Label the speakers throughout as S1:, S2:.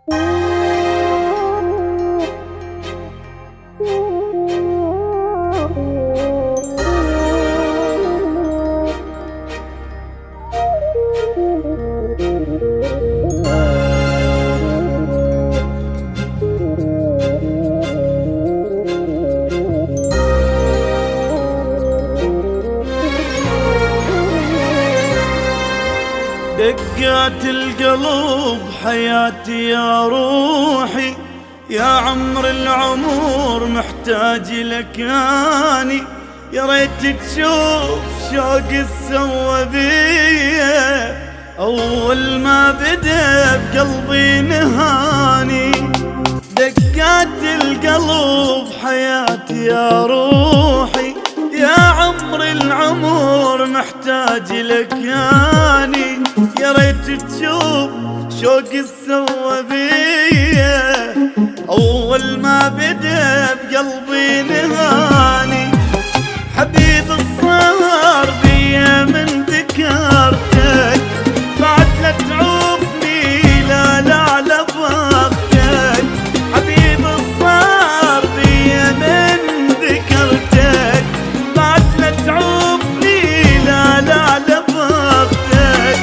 S1: دقات القلب حياتي يا روحي، يا عمر العمر محتاج لك اني، يا ريت تشوف شوق سوى بيه اول ما بدا بقلبي نهاني. دقات القلب حياتي يا روحي، يا عمر العمر محتاج لك اني، يا ريت تشوف شوق سوى بيه اول ما بدا بقلبي نهاني. حبيب الصار بيا من ذكرتك، بعد لا تعوفني لا لا على بختك. حبيب الصار بيا من ذكرتك، بعد لا تعوفني لا لا على بختك.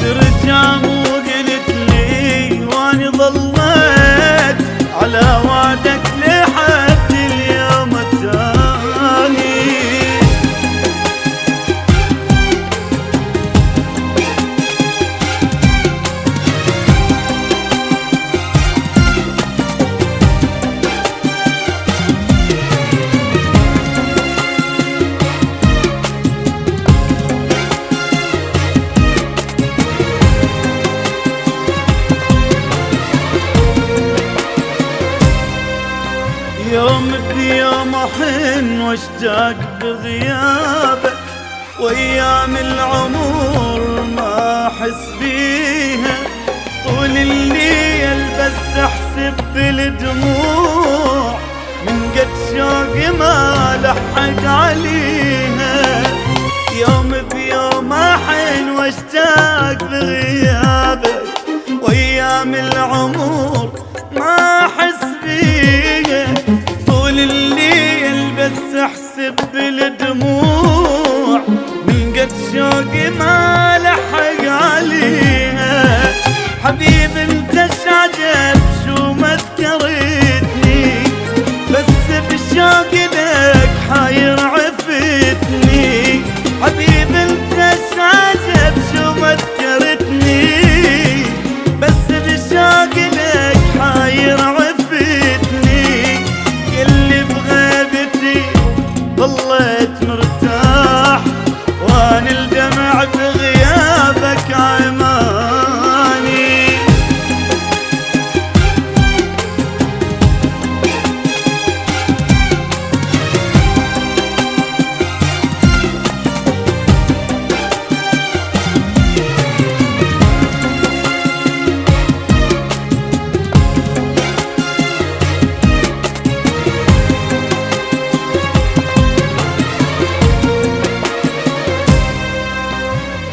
S1: ترجع مو قلت لي واني ظليت على وعدك لحد اليوم التاني. يوم بيوم احن واشتاق بغيابك، وايام العمر ما احس بيها. طول الليل بس احسب بالدموع، من قد شوقي ما لحق عليها. يوم بيوم احن واشتاق بغيابك، وايام العمر ما احس بيها. طول الليل بس احسب بالدموع، من قد شوقي ما لحق عليها. حبيب انت عجب شو ما ذكرتني، بس بالشوق لك حاير عفتني. حبيب انت عجب شو ما ذكرتني، بس بالشوق لك حاير عفتني. اللي بغيبتي ظليت مرتاح، واني الدمع بغيابك عماني.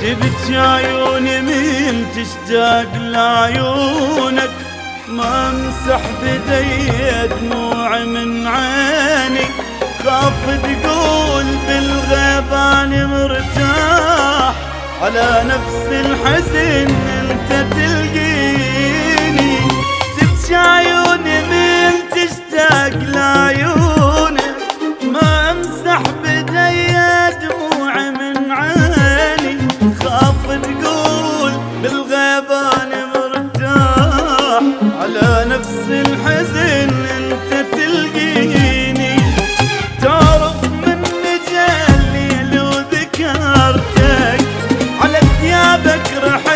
S1: تبكي عيوني من تشتاق لعيونك، ما امسح بدي دموع من عيني. خاف تقول بالغيب اني مرتاح، على نفس الحزن انت تلقيني. تبكي عيوني من تشتاق لعيونك، ما امسح بدي دموع من عيني. خاف تقول بالغيب اني مرتاح، على نفس الحزن انت تلقيني. تعرف من جا الليل وذكرتك، على ثيابك رح